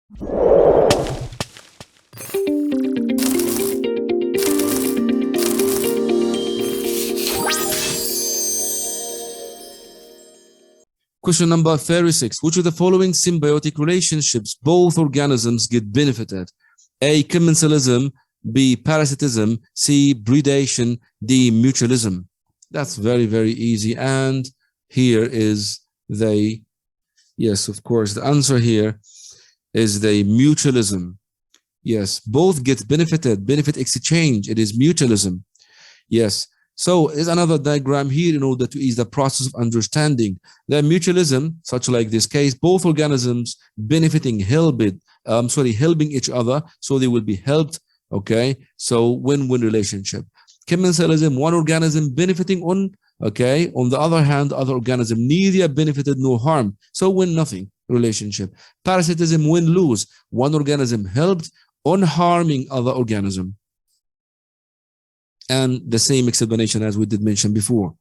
Question number 36. Which of the following symbiotic relationships both organisms get benefited? A. Commensalism. B. Parasitism. C. Predation. D. Mutualism. That's very, very easy. And here is the, yes, of course, the answer here is the mutualism. Yes, both get benefited, benefit exchange. It is mutualism. Yes. So is another diagram here in order to ease the process of understanding. The mutualism, such like this case, both organisms benefiting, helping each other, so they will be helped. Okay, so win-win relationship. Commensalism, one organism benefiting on, okay, on the other hand, other organism neither benefited nor harmed, so win-nothing relationship. Parasitism, win-lose, one organism helped on harming other organism. And the same explanation as we did mention before.